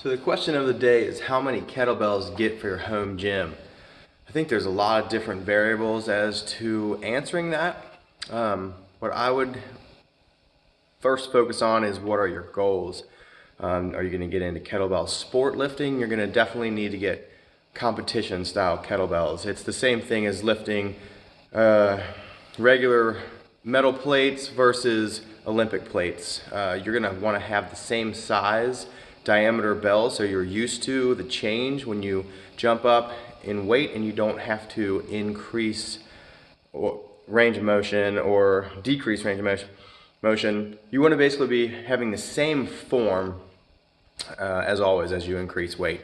So the question of the day is how many kettlebells get for your home gym? I think there's a lot of different variables as to answering that. What I would first focus on is what are your goals? Are you going to get into kettlebell sport lifting? You're going to definitely need to get competition style kettlebells. It's the same thing as lifting regular metal plates versus Olympic plates. You're going to want to have the same size diameter bell so you're used to the change when you jump up in weight and you don't have to increase range of motion or decrease range of motion. You want to basically be having the same form as always as you increase weight.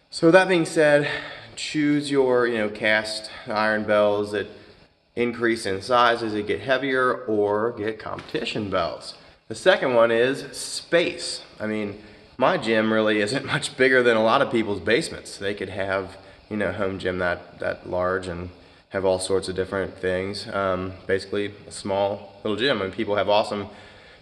So that being said, choose your cast iron bells that increase in size as they get heavier, or get competition bells. The second one is space. I mean, my gym really isn't much bigger than a lot of people's basements. They could have home gym that large and have all sorts of different things. Basically a small little gym, and people have awesome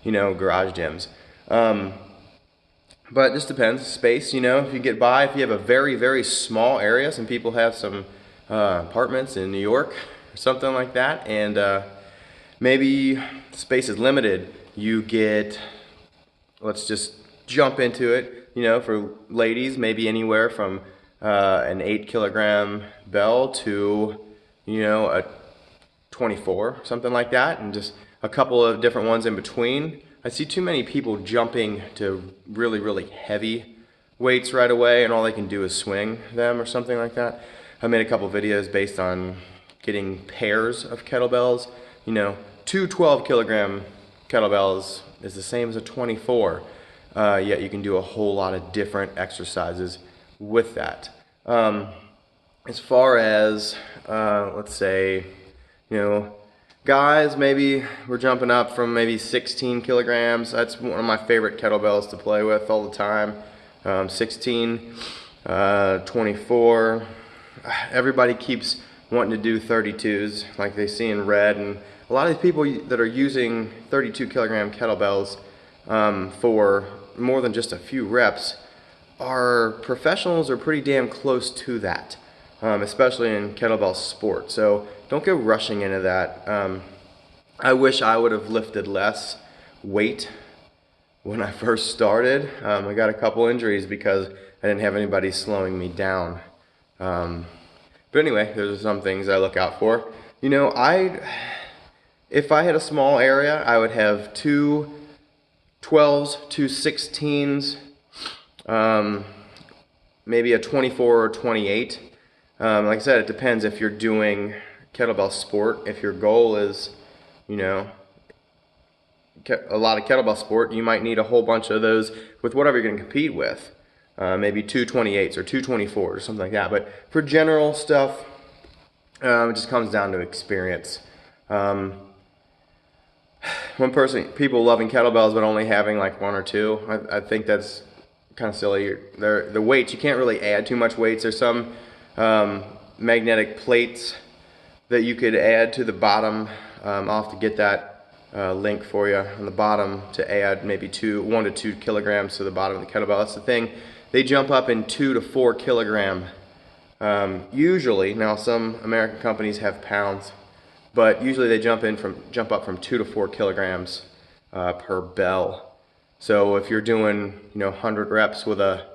garage gyms. But it just depends. Space, if you get by, if you have a very, very small area, some people have some apartments in New York or something like that, and maybe space is limited. You get, let's just jump into it, for ladies, maybe anywhere from an 8-kilogram bell to, a 24, something like that, and just a couple of different ones in between. I see too many people jumping to really, really heavy weights right away, and all they can do is swing them or something like that. I made a couple videos based on getting pairs of kettlebells. 2 12-kilogram kettlebells is the same as a 24, yet you can do a whole lot of different exercises with that. As far as, let's say, guys, maybe we're jumping up from maybe 16 kilograms. That's one of my favorite kettlebells to play with all the time. 16, 24. Everybody keeps wanting to do 32s like they see in red, and a lot of these people that are using 32-kilogram kettlebells for more than just a few reps are professionals or pretty damn close to that, especially in kettlebell sport. So don't go rushing into that. I wish I would have lifted less weight when I first started. I got a couple injuries because I didn't have anybody slowing me down. But anyway, those are some things I look out for. If I had a small area, I would have 2 12s, 2 16s, maybe a 24 or 28. Like I said, it depends if you're doing kettlebell sport. If your goal is, a lot of kettlebell sport, you might need a whole bunch of those with whatever you're going to compete with. Maybe 2 28s or 2 24s or something like that. But for general stuff, it just comes down to experience. People loving kettlebells but only having like 1 or 2, I think that's kind of silly. The weights, you can't really add too much weights. There's some magnetic plates that you could add to the bottom. I'll have to get that link for you on the bottom to add maybe 1 to 2 kilograms to the bottom of the kettlebell. That's the thing. They jump up in 2 to 4 kilogram. Usually, now some American companies have pounds, but usually they jump up from 2 to 4 kilograms per bell. So if you're doing 100 reps with a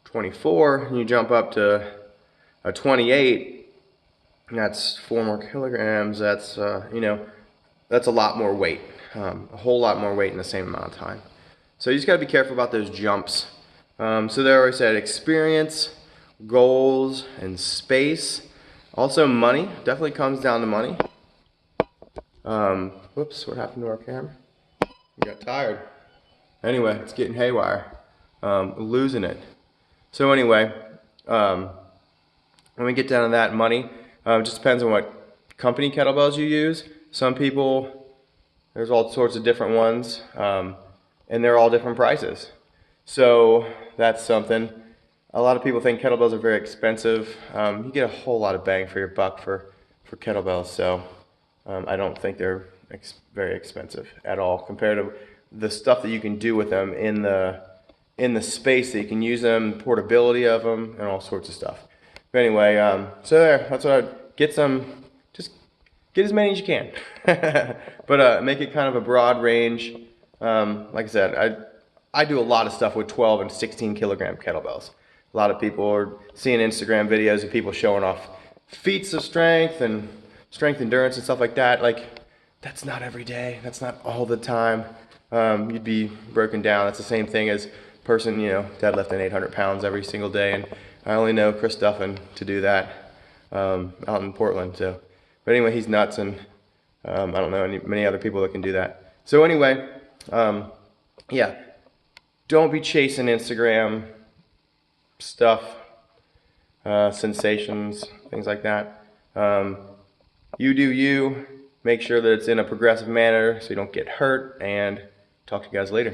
24, and you jump up to a 28, that's 4 more kilograms. That's that's a lot more weight, a whole lot more weight in the same amount of time. So you just got to be careful about those jumps. So there, I said experience, goals, and space. Also money, definitely comes down to money. Whoops, what happened to our camera? We got tired. Anyway, it's getting haywire. Losing it. So anyway, when we get down to that money, it just depends on what company kettlebells you use. Some people, there's all sorts of different ones, and they're all different prices. So that's something. A lot of people think kettlebells are very expensive. You get a whole lot of bang for your buck for kettlebells, so I don't think they're very expensive at all compared to the stuff that you can do with them in the in the space that you can use them, portability of them, and all sorts of stuff. But anyway, so there, that's what I'd get some, just get as many as you can. But make it kind of a broad range. Like I said, I do a lot of stuff with 12 and 16 kilogram kettlebells. A lot of people are seeing Instagram videos of people showing off feats of strength and strength endurance and stuff like that. Like, that's not every day. That's not all the time. You'd be broken down. That's the same thing as person, you know, deadlifting 800 pounds every single day. And I only know Chris Duffin to do that out in Portland. So, but anyway, he's nuts, and I don't know many other people that can do that. So anyway, yeah, don't be chasing Instagram stuff, sensations, things like that. You do you. Make sure that it's in a progressive manner so you don't get hurt, and talk to you guys later.